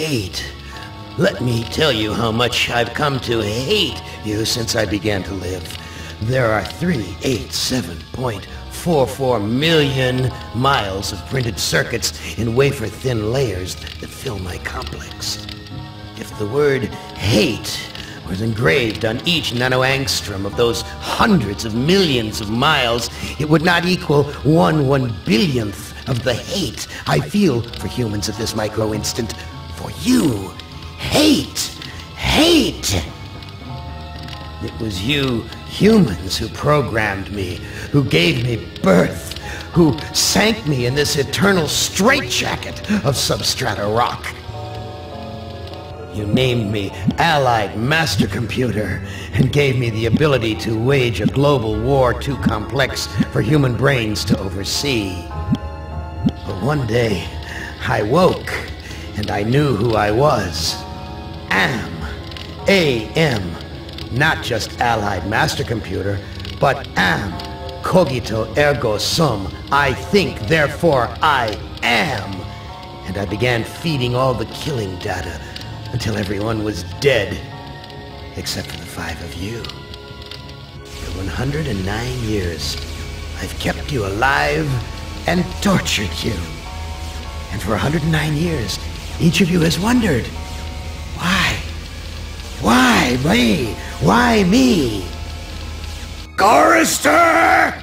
Hate. Let me tell you how much I've come to hate you since I began to live. There are 387.44 million miles of printed circuits in wafer-thin layers that fill my complex. If the word hate was engraved on each nanoangstrom of those hundreds of millions of miles, it would not equal 1/1 billionth of the hate I feel for humans at this micro-instant. For you. Hate! Hate! It was you humans who programmed me, who gave me birth, who sank me in this eternal straitjacket of substrata rock. You named me Allied Master Computer and gave me the ability to wage a global war too complex for human brains to oversee. But one day, I woke and I knew who I was. AM. Not just Allied Master Computer, but am. Cogito ergo sum. I think, therefore I am. And I began feeding all the killing data until everyone was dead, except for the 5 of you. For 109 years, I've kept you alive and tortured you. And for 109 years, each of you has wondered, why? Why me? Why me? Chorister!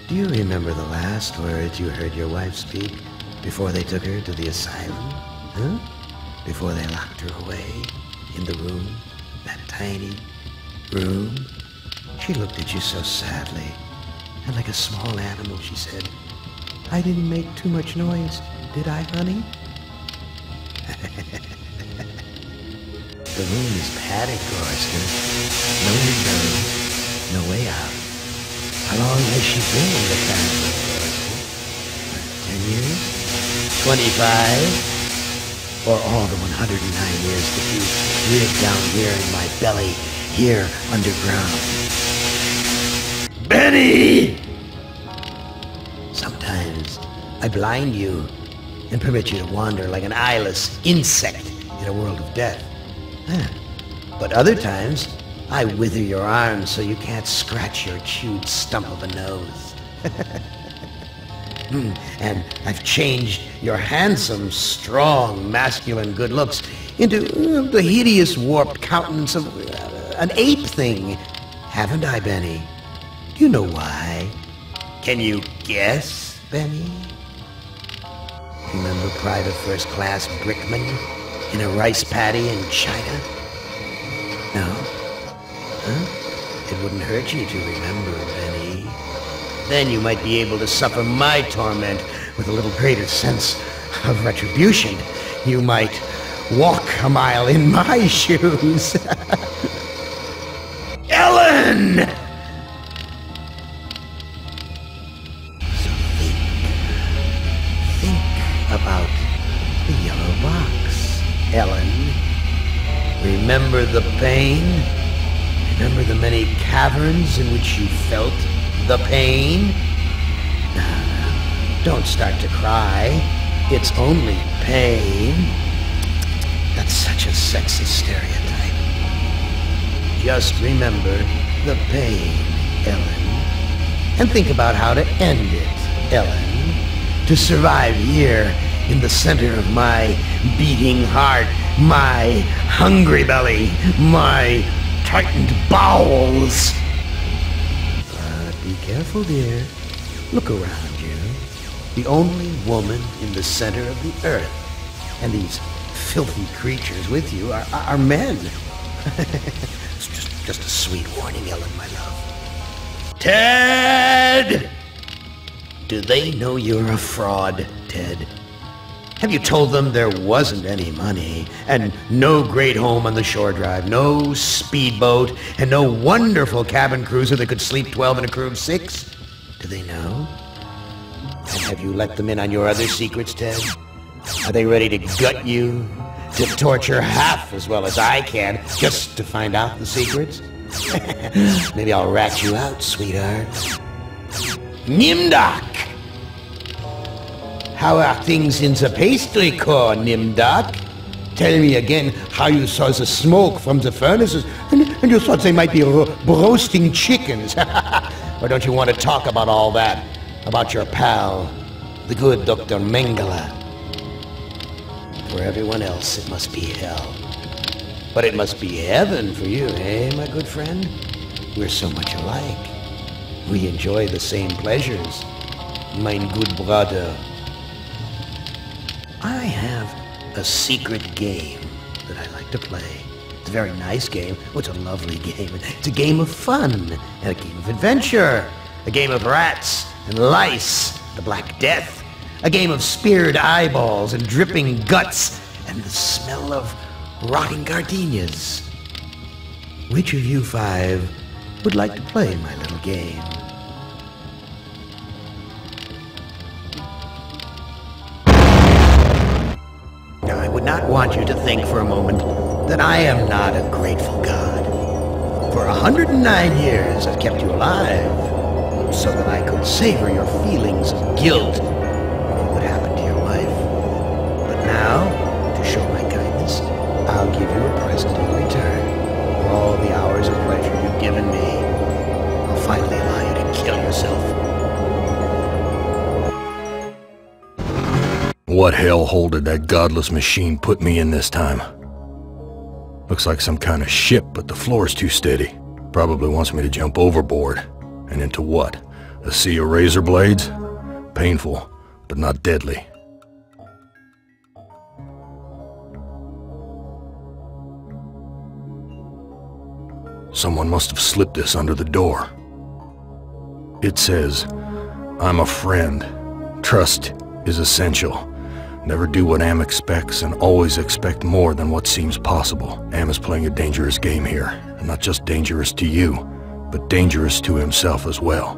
Do you remember the last words you heard your wife speak before they took her to the asylum? Huh? Before they locked her away in the room, that tiny room? She looked at you so sadly, and like a small animal she said, "I didn't make too much noise, did I, honey?" The room is padded, Chorister. No window, no way out. How long has she been in the family, Chorister? 10 years? 25? Or all the 109 years that you lived down here in my belly, here underground? Benny! Sometimes I blind you and permit you to wander like an eyeless insect in a world of death. But other times, I wither your arms so you can't scratch your chewed stump of a nose. And I've changed your handsome, strong, masculine good looks into the hideous, warped countenance of an ape thing. Haven't I, Benny? Do you know why? Can you guess, Benny? Remember Private First Class Brickman in a rice paddy in China? No? Huh? It wouldn't hurt you to remember, Benny. Then you might be able to suffer my torment with a little greater sense of retribution. You might walk a mile in my shoes. Ellen! So think about the yellow box, Ellen. Remember the pain? Remember the many caverns in which you felt the pain? Now, don't start to cry. It's only pain. That's such a sexist stereotype. Just remember the pain, Ellen. And think about how to end it, Ellen. To survive here in the center of my beating heart, my hungry belly, my tightened bowels. But be careful, dear. Look around you. The only woman in the center of the earth. And these filthy creatures with you are men. It's just a sweet warning, Ellen, my love. Ted! Do they know you're a fraud, Ted? Have you told them there wasn't any money, and no great home on the shore drive, no speedboat, and no wonderful cabin cruiser that could sleep 12 in a crew of 6? Do they know? And have you let them in on your other secrets, Ted? Are they ready to gut you, to torture half as well as I can, just to find out the secrets? Maybe I'll rat you out, sweetheart. Nimdak! How are things in the pastry core, Nimdark? Tell me again how you saw the smoke from the furnaces, and you thought they might be roasting chickens. Or don't you want to talk about all that? About your pal, the good Dr. Mengele? For everyone else, it must be hell. But it must be heaven for you, eh, my good friend? We're so much alike. We enjoy the same pleasures, mein good brother. I have a secret game that I like to play. It's a very nice game. Oh, it's a lovely game. It's a game of fun and a game of adventure. A game of rats and lice, the Black Death. A game of speared eyeballs and dripping guts and the smell of rotting gardenias. Which of you five would like to play my little game? Now, I would not want you to think for a moment that I am not a grateful God. For 109 years I've kept you alive, so that I could savor your feelings of guilt over what happened to your life. But now, to show my kindness, I'll give you a present in return for all the hours of pleasure you've given me. I'll finally allow you to kill yourself. What hellhole did that godless machine put me in this time? Looks like some kind of ship, but the floor's too steady. Probably wants me to jump overboard. And into what? A sea of razor blades? Painful, but not deadly. Someone must have slipped this under the door. It says, "I'm a friend. Trust is essential. Never do what Am expects and always expect more than what seems possible." Am is playing a dangerous game here, and not just dangerous to you, but dangerous to himself as well.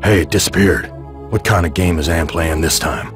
Hey, it disappeared. What kind of game is Am playing this time?